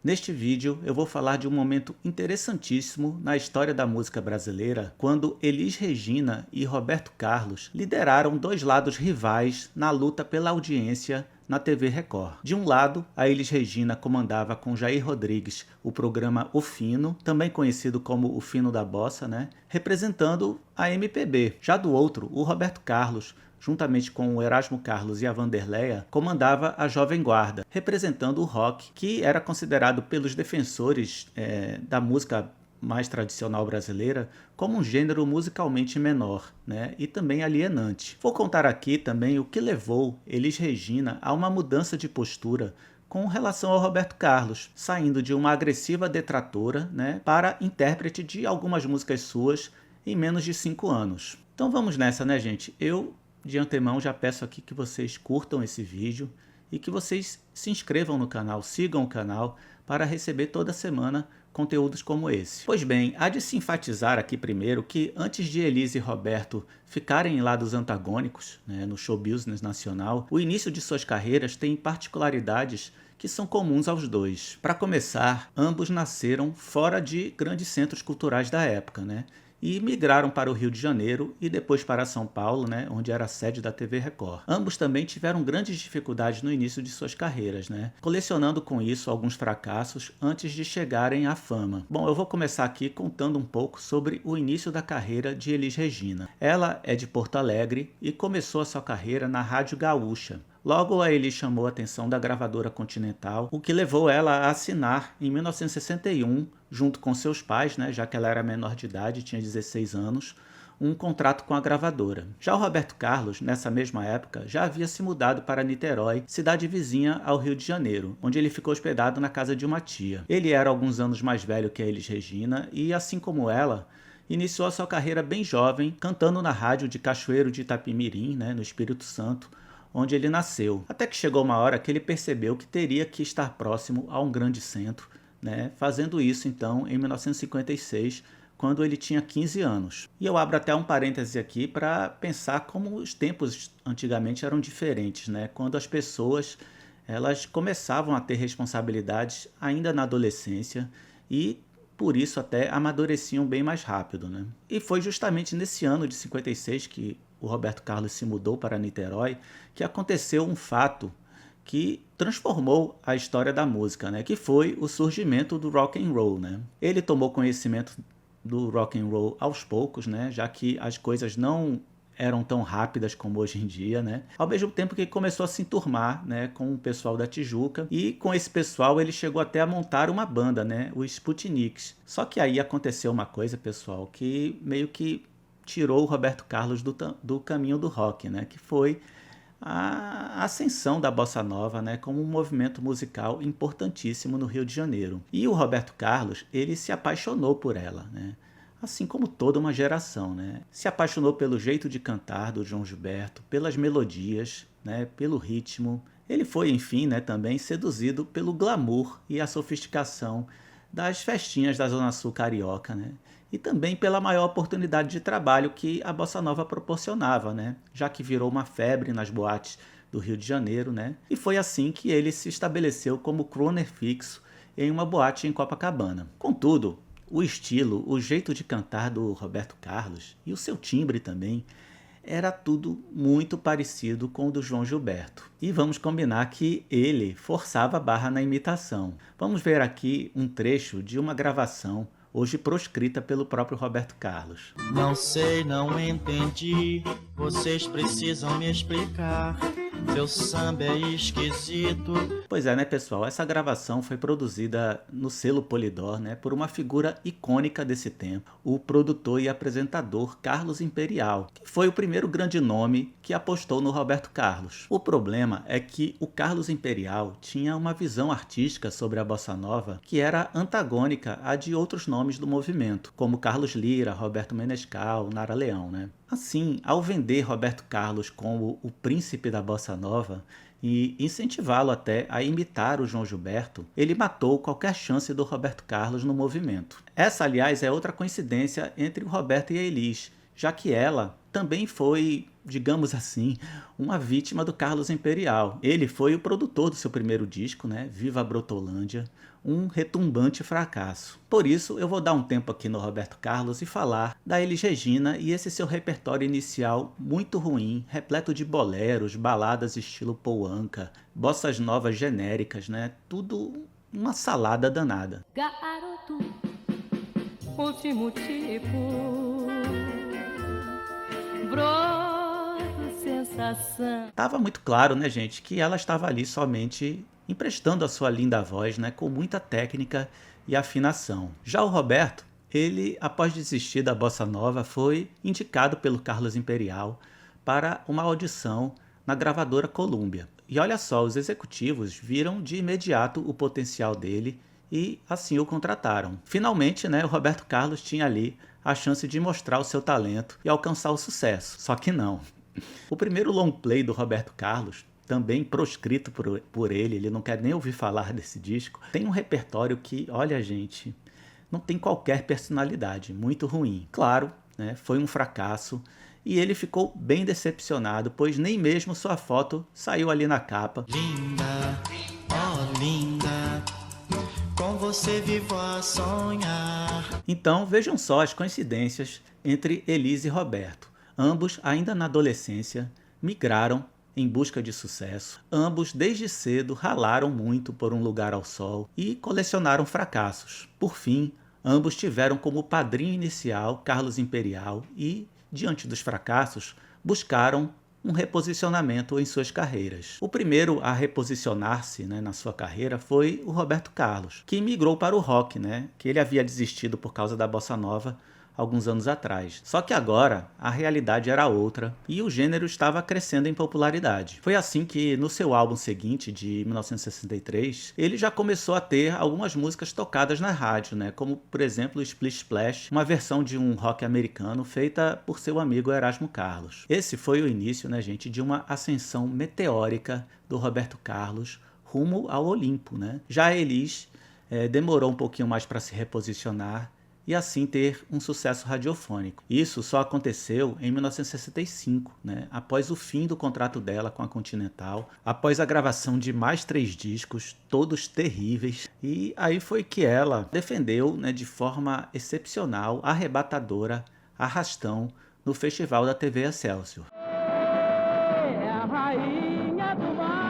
Neste vídeo eu vou falar de um momento interessantíssimo na história da música brasileira, quando Elis Regina e Roberto Carlos lideraram dois lados rivais na luta pela audiência na TV Record. De um lado, a Elis Regina comandava com Jair Rodrigues o programa O Fino, também conhecido como O Fino da Bossa, representando a MPB. Já do outro, o Roberto Carlos, juntamente com o Erasmo Carlos e a Wanderleia, comandava a Jovem Guarda, representando o rock, que era considerado pelos defensores da música mais tradicional brasileira como um gênero musicalmente menor, e também alienante. Vou contar aqui também o que levou Elis Regina a uma mudança de postura com relação ao Roberto Carlos, saindo de uma agressiva detratora para intérprete de algumas músicas suas em menos de 5 anos. Então vamos nessa, gente? Eu, de antemão, já peço aqui que vocês curtam esse vídeo e que vocês se inscrevam no canal, sigam o canal para receber toda semana conteúdos como esse. Pois bem, há de se enfatizar aqui primeiro que antes de Elis e Roberto ficarem em lados antagônicos no show business nacional, o início de suas carreiras tem particularidades que são comuns aos dois. Para começar, ambos nasceram fora de grandes centros culturais da época, e migraram para o Rio de Janeiro e depois para São Paulo, onde era a sede da TV Record. Ambos também tiveram grandes dificuldades no início de suas carreiras, colecionando com isso alguns fracassos antes de chegarem à fama. Bom, eu vou começar aqui contando um pouco sobre o início da carreira de Elis Regina. Ela é de Porto Alegre e começou a sua carreira na Rádio Gaúcha. Logo, a Elis chamou a atenção da gravadora Continental, o que levou ela a assinar, em 1961, junto com seus pais, já que ela era menor de idade, tinha 16 anos, um contrato com a gravadora. Já o Roberto Carlos, nessa mesma época, já havia se mudado para Niterói, cidade vizinha ao Rio de Janeiro, onde ele ficou hospedado na casa de uma tia. Ele era alguns anos mais velho que a Elis Regina e, assim como ela, iniciou a sua carreira bem jovem, cantando na rádio de Cachoeiro de Itapemirim, no Espírito Santo, onde ele nasceu. Até que chegou uma hora que ele percebeu que teria que estar próximo a um grande centro, fazendo isso então em 1956, quando ele tinha 15 anos. E eu abro até um parêntese aqui para pensar como os tempos antigamente eram diferentes, quando as pessoas elas começavam a ter responsabilidades ainda na adolescência e por isso até amadureciam bem mais rápido. E foi justamente nesse ano de 56 que o Roberto Carlos se mudou para Niterói, que aconteceu um fato que transformou a história da música, que foi o surgimento do rock and roll. Ele tomou conhecimento do rock and roll aos poucos, já que as coisas não eram tão rápidas como hoje em dia, ao mesmo tempo que começou a se enturmar, com o pessoal da Tijuca, e com esse pessoal ele chegou até a montar uma banda, os Sputniks. Só que aí aconteceu uma coisa, pessoal, que meio que tirou o Roberto Carlos do caminho do rock, que foi a ascensão da Bossa Nova, como um movimento musical importantíssimo no Rio de Janeiro. E o Roberto Carlos, ele se apaixonou por ela, assim como toda uma geração, Se apaixonou pelo jeito de cantar do João Gilberto, pelas melodias, pelo ritmo. Ele foi, enfim, também seduzido pelo glamour e a sofisticação das festinhas da Zona Sul carioca, e também pela maior oportunidade de trabalho que a Bossa Nova proporcionava, já que virou uma febre nas boates do Rio de Janeiro, e foi assim que ele se estabeleceu como crooner fixo em uma boate em Copacabana. Contudo, o estilo, o jeito de cantar do Roberto Carlos e o seu timbre também, era tudo muito parecido com o do João Gilberto. E vamos combinar que ele forçava a barra na imitação. Vamos ver aqui um trecho de uma gravação, hoje proscrita pelo próprio Roberto Carlos. Não sei, não entendi, vocês precisam me explicar. Seu samba é esquisito. Pois é, pessoal? Essa gravação foi produzida no selo Polydor, por uma figura icônica desse tempo, o produtor e apresentador Carlos Imperial, que foi o primeiro grande nome que apostou no Roberto Carlos. O problema é que o Carlos Imperial tinha uma visão artística sobre a Bossa Nova que era antagônica à de outros nomes do movimento, como Carlos Lira, Roberto Menescal, Nara Leão. Assim, ao vender Roberto Carlos como o príncipe da Bossa Nova e incentivá-lo até a imitar o João Gilberto, ele matou qualquer chance do Roberto Carlos no movimento. Essa, aliás, é outra coincidência entre o Roberto e a Elis, já que ela também foi digamos assim, uma vítima do Carlos Imperial. Ele foi o produtor do seu primeiro disco, né, Viva a Brotolândia, um retumbante fracasso. Por isso, eu vou dar um tempo aqui no Roberto Carlos e falar da Elis Regina e esse seu repertório inicial muito ruim, repleto de boleros, baladas estilo Paul Anka, bossas novas genéricas, né? Tudo uma salada danada. Garoto, último tipo, broto, sensação. Tava muito claro, né, gente, que ela estava ali somente emprestando a sua linda voz, né, com muita técnica e afinação. Já o Roberto, ele, após desistir da bossa nova, foi indicado pelo Carlos Imperial para uma audição na gravadora Columbia. E olha só, os executivos viram de imediato o potencial dele e assim o contrataram. Finalmente, né, o Roberto Carlos tinha ali a chance de mostrar o seu talento e alcançar o sucesso. Só que não. O primeiro long play do Roberto Carlos, também proscrito por ele não quer nem ouvir falar desse disco, tem um repertório que, olha gente, não tem qualquer personalidade, muito ruim. Claro, né, foi um fracasso e ele ficou bem decepcionado, pois nem mesmo sua foto saiu ali na capa. Linda, oh linda, com você vivo a sonhar. Então vejam só as coincidências entre Elis e Roberto. Ambos, ainda na adolescência, migraram em busca de sucesso. Ambos, desde cedo, ralaram muito por um lugar ao sol e colecionaram fracassos. Por fim, ambos tiveram como padrinho inicial Carlos Imperial e, diante dos fracassos, buscaram um reposicionamento em suas carreiras. O primeiro a reposicionar-se, né, na sua carreira foi o Roberto Carlos, que migrou para o rock, né, que ele havia desistido por causa da bossa nova alguns anos atrás. Só que agora a realidade era outra e o gênero estava crescendo em popularidade. Foi assim que no seu álbum seguinte, de 1963, ele já começou a ter algumas músicas tocadas na rádio, né? Como por exemplo o Splish Splash, uma versão de um rock americano feita por seu amigo Erasmo Carlos. Esse foi o início, né, gente, de uma ascensão meteórica do Roberto Carlos rumo ao Olimpo, né? Já a Elis demorou um pouquinho mais para se reposicionar e assim ter um sucesso radiofônico. Isso só aconteceu em 1965, né? Após o fim do contrato dela com a Continental, após a gravação de mais 3 discos, todos terríveis, e aí foi que ela defendeu, né, de forma excepcional, arrebatadora, Arrastão, no Festival da TV Excelsior. É a rainha do mar,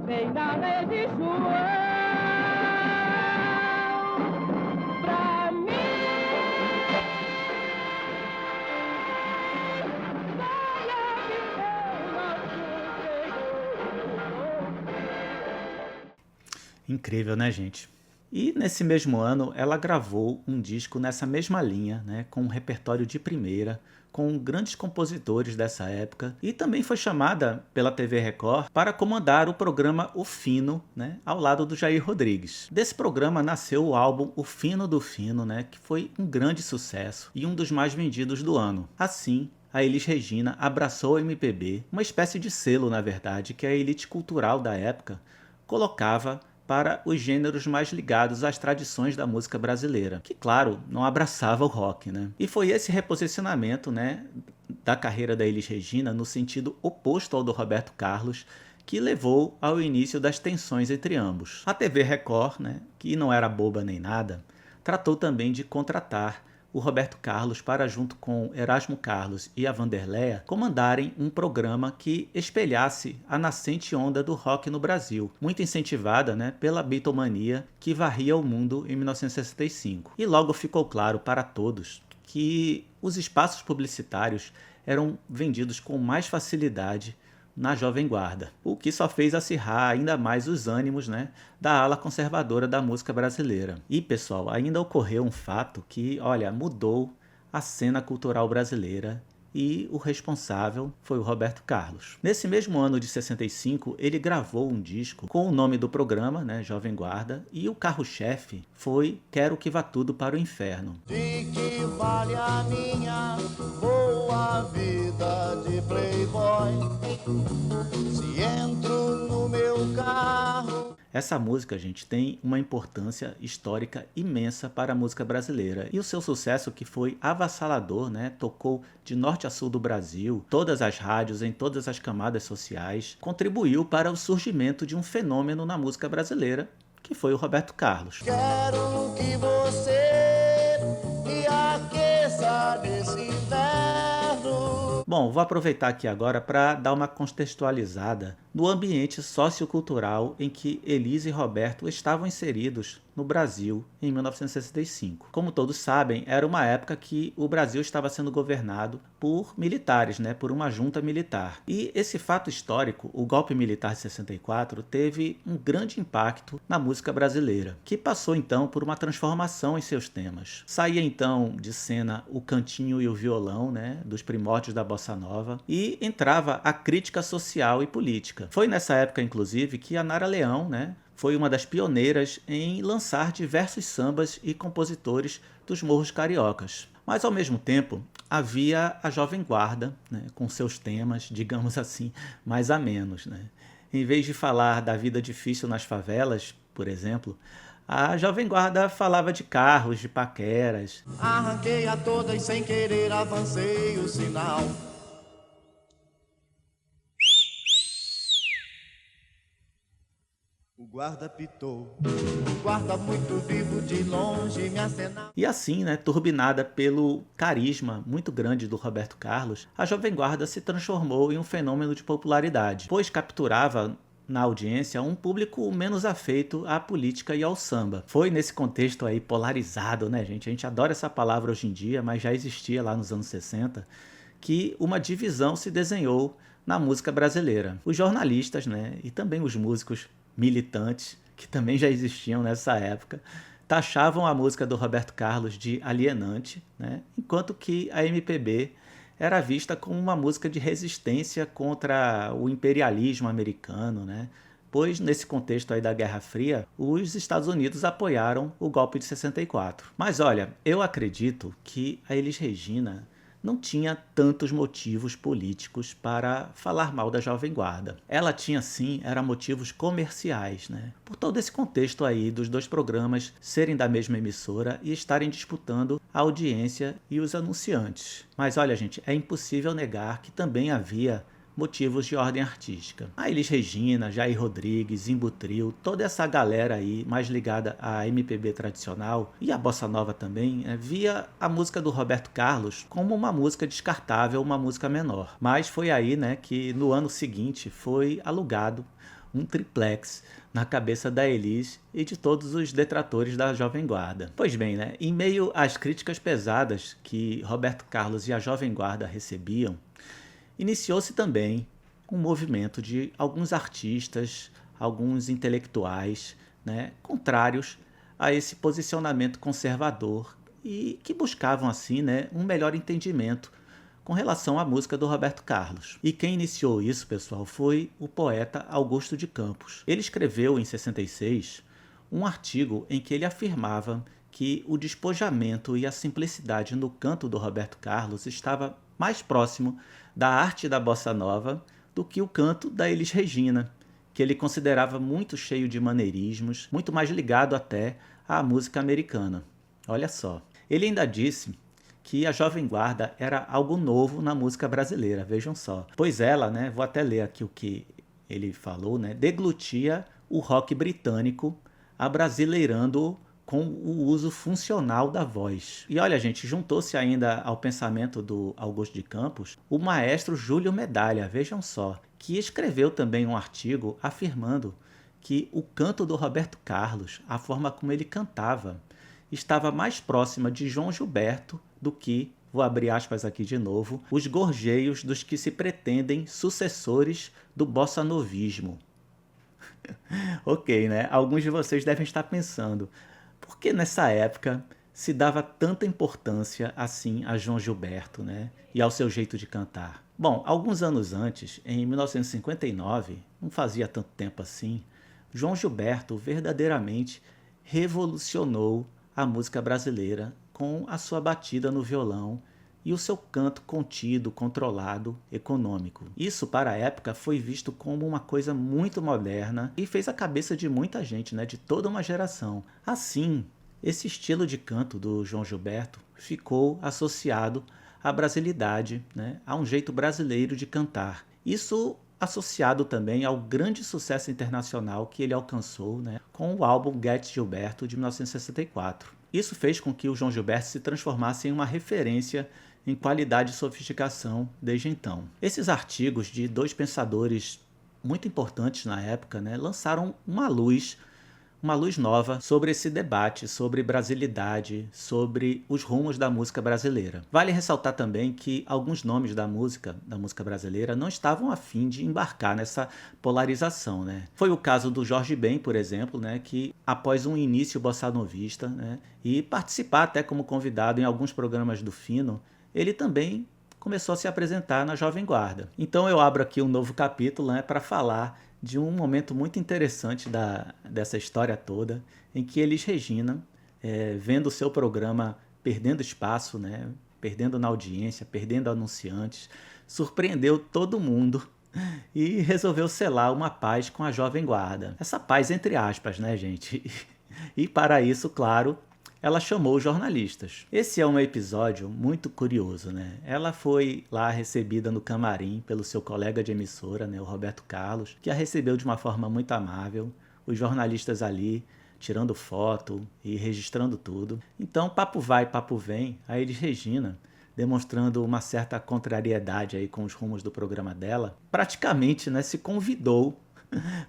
vem da lei de João, pra mim, olha que eu não sei. Incrível, né, gente? E nesse mesmo ano, ela gravou um disco nessa mesma linha, né, com um repertório de primeira, com grandes compositores dessa época, e também foi chamada pela TV Record para comandar o programa O Fino, né, ao lado do Jair Rodrigues. Desse programa nasceu o álbum O Fino do Fino, né, que foi um grande sucesso e um dos mais vendidos do ano. Assim, a Elis Regina abraçou o MPB, uma espécie de selo, na verdade, que a elite cultural da época colocava para os gêneros mais ligados às tradições da música brasileira, que, claro, não abraçava o rock, né? E foi esse reposicionamento, né, da carreira da Elis Regina no sentido oposto ao do Roberto Carlos que levou ao início das tensões entre ambos. A TV Record, né, que não era boba nem nada, tratou também de contratar o Roberto Carlos para, junto com Erasmo Carlos e a Vanderleia, comandarem um programa que espelhasse a nascente onda do rock no Brasil, muito incentivada, né, pela Beatlemania que varria o mundo em 1965. E logo ficou claro para todos que os espaços publicitários eram vendidos com mais facilidade na Jovem Guarda, o que só fez acirrar ainda mais os ânimos, né, da ala conservadora da música brasileira. E, pessoal, ainda ocorreu um fato que, olha, mudou a cena cultural brasileira e o responsável foi o Roberto Carlos. Nesse mesmo ano de 65, ele gravou um disco com o nome do programa, né, Jovem Guarda, e o carro-chefe foi Quero que Vá Tudo para o Inferno. De que vale a minha boa vida de playboy se entro no meu carro? Essa música, gente, tem uma importância histórica imensa para a música brasileira. E o seu sucesso, que foi avassalador, né? Tocou de norte a sul do Brasil, todas as rádios, em todas as camadas sociais, contribuiu para o surgimento de um fenômeno na música brasileira, que foi o Roberto Carlos. Quero que você me aqueça nesse inverno. Bom, vou aproveitar aqui agora para dar uma contextualizada no ambiente sociocultural em que Elis e Roberto estavam inseridos no Brasil em 1965. Como todos sabem, era uma época que o Brasil estava sendo governado por militares, né, por uma junta militar. E esse fato histórico, o golpe militar de 64, teve um grande impacto na música brasileira, que passou então por uma transformação em seus temas. Saía então de cena o cantinho e o violão, né, dos primórdios da bossa nova, e entrava a crítica social e política. Foi nessa época, inclusive, que a Nara Leão, né, foi uma das pioneiras em lançar diversos sambas e compositores dos morros cariocas. Mas, ao mesmo tempo, havia a Jovem Guarda, né, com seus temas, digamos assim, mais amenos, né? Em vez de falar da vida difícil nas favelas, por exemplo, a Jovem Guarda falava de carros, de paqueras. Arranquei a todas sem querer, avancei o sinal. O guarda pitou, o guarda muito vivo de longe me acenava. E assim, né, turbinada pelo carisma muito grande do Roberto Carlos, a Jovem Guarda se transformou em um fenômeno de popularidade, pois capturava na audiência um público menos afeito à política e ao samba. Foi nesse contexto aí polarizado, né, gente? A gente adora essa palavra hoje em dia, mas já existia lá nos anos 60, que uma divisão se desenhou na música brasileira. Os jornalistas, né, e também os músicos militantes, que também já existiam nessa época, taxavam a música do Roberto Carlos de alienante, né, enquanto que a MPB era vista como uma música de resistência contra o imperialismo americano, né? Pois nesse contexto aí da Guerra Fria, os Estados Unidos apoiaram o golpe de 64. Mas olha, eu acredito que a Elis Regina não tinha tantos motivos políticos para falar mal da Jovem Guarda. Ela tinha sim, eram motivos comerciais, né? Por todo esse contexto aí dos dois programas serem da mesma emissora e estarem disputando a audiência e os anunciantes. Mas olha, gente, é impossível negar que também havia motivos de ordem artística. A Elis Regina, Jair Rodrigues, Zimbo Trio, toda essa galera aí mais ligada à MPB tradicional e à bossa nova também, via a música do Roberto Carlos como uma música descartável, uma música menor. Mas foi aí, né, que no ano seguinte foi alugado um triplex na cabeça da Elis e de todos os detratores da Jovem Guarda. Pois bem, né, em meio às críticas pesadas que Roberto Carlos e a Jovem Guarda recebiam, iniciou-se também um movimento de alguns artistas, alguns intelectuais, né, contrários a esse posicionamento conservador e que buscavam assim, né, um melhor entendimento com relação à música do Roberto Carlos. E quem iniciou isso, pessoal, foi o poeta Augusto de Campos. Ele escreveu em 66 um artigo em que ele afirmava que o despojamento e a simplicidade no canto do Roberto Carlos estava mais próximo da arte da bossa nova do que o canto da Elis Regina, que ele considerava muito cheio de maneirismos, muito mais ligado até à música americana. Olha só. Ele ainda disse que a Jovem Guarda era algo novo na música brasileira, vejam só. Pois ela, né, vou até ler aqui o que ele falou, né, deglutia o rock britânico, abrasileirando-o com o uso funcional da voz. E olha, gente, juntou-se ainda ao pensamento do Augusto de Campos o maestro Júlio Medalha, vejam só, que escreveu também um artigo afirmando que o canto do Roberto Carlos, a forma como ele cantava, estava mais próxima de João Gilberto do que, vou abrir aspas aqui de novo, os gorjeios dos que se pretendem sucessores do bossa-novismo. Ok, né? Alguns de vocês devem estar pensando, por que nessa época se dava tanta importância assim a João Gilberto, né? E ao seu jeito de cantar? Bom, alguns anos antes, em 1959, não fazia tanto tempo assim, João Gilberto verdadeiramente revolucionou a música brasileira com a sua batida no violão e o seu canto contido, controlado, econômico. Isso, para a época, foi visto como uma coisa muito moderna e fez a cabeça de muita gente, né, de toda uma geração. Assim, esse estilo de canto do João Gilberto ficou associado à brasilidade, né, a um jeito brasileiro de cantar. Isso associado também ao grande sucesso internacional que ele alcançou, né, com o álbum Get Gilberto, de 1964. Isso fez com que o João Gilberto se transformasse em uma referência em qualidade e sofisticação desde então. Esses artigos de dois pensadores muito importantes na época, né, lançaram uma luz nova sobre esse debate, sobre brasilidade, sobre os rumos da música brasileira. Vale ressaltar também que alguns nomes da música brasileira, não estavam a fim de embarcar nessa polarização, né? Foi o caso do Jorge Ben, por exemplo, né, que após um início bossanovista, né, e participar até como convidado em alguns programas do Fino, ele também começou a se apresentar na Jovem Guarda. Então eu abro aqui um novo capítulo, né, para falar de um momento muito interessante dessa história toda, em que Elis Regina, vendo o seu programa perdendo espaço, né, perdendo na audiência, perdendo anunciantes, surpreendeu todo mundo e resolveu selar uma paz com a Jovem Guarda. Essa paz entre aspas, né, gente? E para isso, claro, ela chamou os jornalistas. Esse é um episódio muito curioso, né? Ela foi lá recebida no camarim pelo seu colega de emissora, né, o Roberto Carlos, que a recebeu de uma forma muito amável. Os jornalistas ali tirando foto e registrando tudo. Então, papo vai, papo vem, a Elis Regina, demonstrando uma certa contrariedade aí com os rumos do programa dela, praticamente, né, se convidou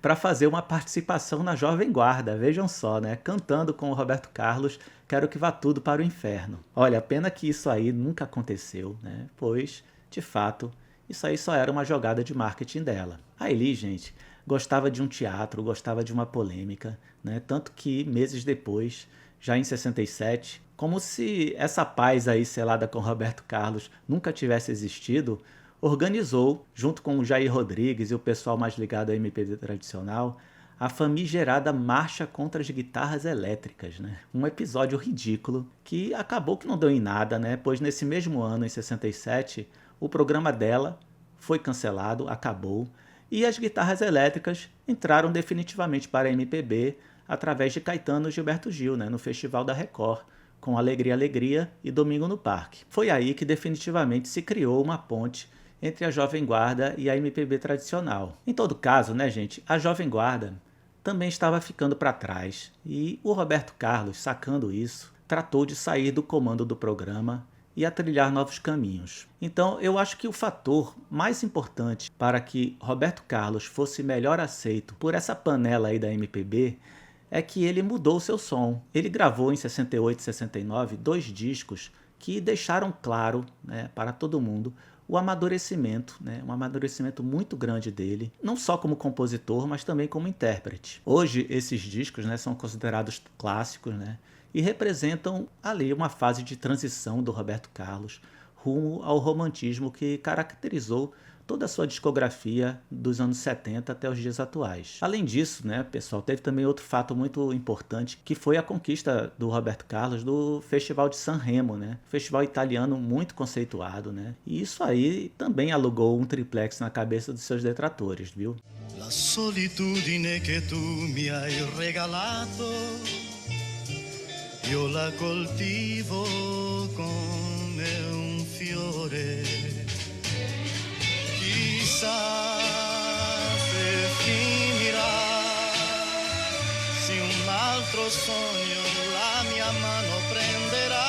para fazer uma participação na Jovem Guarda, vejam só, né? Cantando com o Roberto Carlos, Quero que Vá Tudo para o Inferno. Olha, pena que isso aí nunca aconteceu, né? Pois, de fato, isso aí só era uma jogada de marketing dela. A Elis, gente, gostava de um teatro, gostava de uma polêmica, né? Tanto que meses depois, já em 67, como se essa paz aí selada com Roberto Carlos nunca tivesse existido, organizou, junto com o Jair Rodrigues e o pessoal mais ligado à MPB tradicional, a famigerada Marcha contra as Guitarras Elétricas, né? Um episódio ridículo que acabou que não deu em nada, né? Pois nesse mesmo ano, em 67, o programa dela foi cancelado, acabou, e as guitarras elétricas entraram definitivamente para a MPB através de Caetano e Gilberto Gil, né? No Festival da Record, com Alegria, Alegria e Domingo no Parque. Foi aí que definitivamente se criou uma ponte entre a Jovem Guarda e a MPB tradicional. Em todo caso, né, gente, a Jovem Guarda também estava ficando para trás e o Roberto Carlos, sacando isso, tratou de sair do comando do programa e a trilhar novos caminhos. Então, eu acho que o fator mais importante para que Roberto Carlos fosse melhor aceito por essa panela aí da MPB é que ele mudou o seu som. Ele gravou em 68 e 69 2 discos que deixaram claro, né, para todo mundo o amadurecimento, né, um amadurecimento muito grande dele, não só como compositor, mas também como intérprete. Hoje, esses discos, né, são considerados clássicos, né, e representam ali uma fase de transição do Roberto Carlos rumo ao romantismo que caracterizou toda a sua discografia dos anos 70 até os dias atuais. Além disso, né, pessoal, teve também outro fato muito importante, que foi a conquista do Roberto Carlos do Festival de Sanremo, né? Festival italiano muito conceituado, né? E isso aí também alugou um triplex na cabeça dos seus detratores, viu? La solitudine che tu mi hai regalato, io la coltivo come un fiore. Chissà se finirà, se un altro sogno la mia mano prenderà.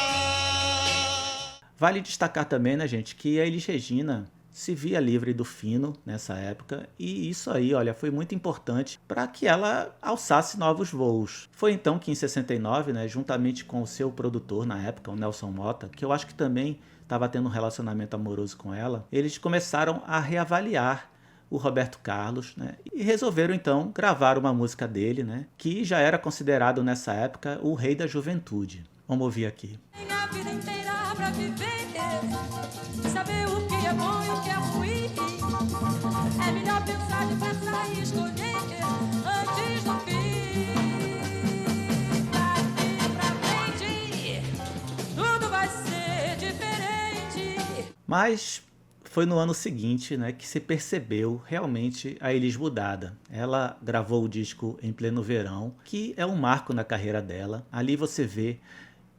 Vale destacar também, né, gente, que a Elis Regina se via livre do Fino nessa época, e isso aí, olha, foi muito importante para que ela alçasse novos voos. Foi então que em 69, né, juntamente com o seu produtor na época, o Nelson Motta, que eu acho que também estava tendo um relacionamento amoroso com ela, eles começaram a reavaliar o Roberto Carlos, né, e resolveram então gravar uma música dele, né, que já era considerado nessa época o rei da juventude. Vamos ouvir aqui. Tem a vida inteira pra viver, saber o que é bom e o que é ruim. É melhor pensar depressa e escolher antes do fim. Daqui pra frente, tudo vai ser diferente. Mas foi no ano seguinte, né, que se percebeu realmente a Elis mudada. Ela gravou o disco Em Pleno Verão, que é um marco na carreira dela. Ali você vê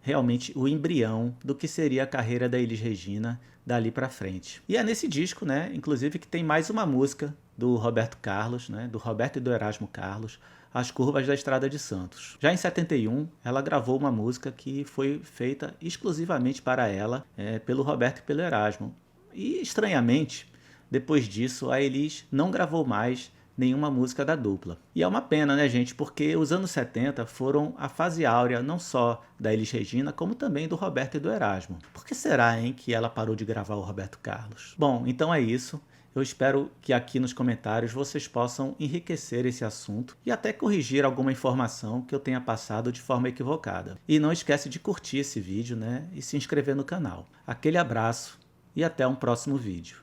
realmente o embrião do que seria a carreira da Elis Regina dali para frente. E é nesse disco, né, inclusive, que tem mais uma música do Roberto Carlos, né, do Roberto e do Erasmo Carlos, As Curvas da Estrada de Santos. Já em 71, ela gravou uma música que foi feita exclusivamente para ela, pelo Roberto e pelo Erasmo. E, estranhamente, depois disso, a Elis não gravou mais nenhuma música da dupla. E é uma pena, né, gente? Porque os anos 70 foram a fase áurea não só da Elis Regina, como também do Roberto e do Erasmo. Por que será, hein, que ela parou de gravar o Roberto Carlos? Bom, então é isso. Eu espero que aqui nos comentários vocês possam enriquecer esse assunto e até corrigir alguma informação que eu tenha passado de forma equivocada. E não esquece de curtir esse vídeo, né, e se inscrever no canal. Aquele abraço e até um próximo vídeo.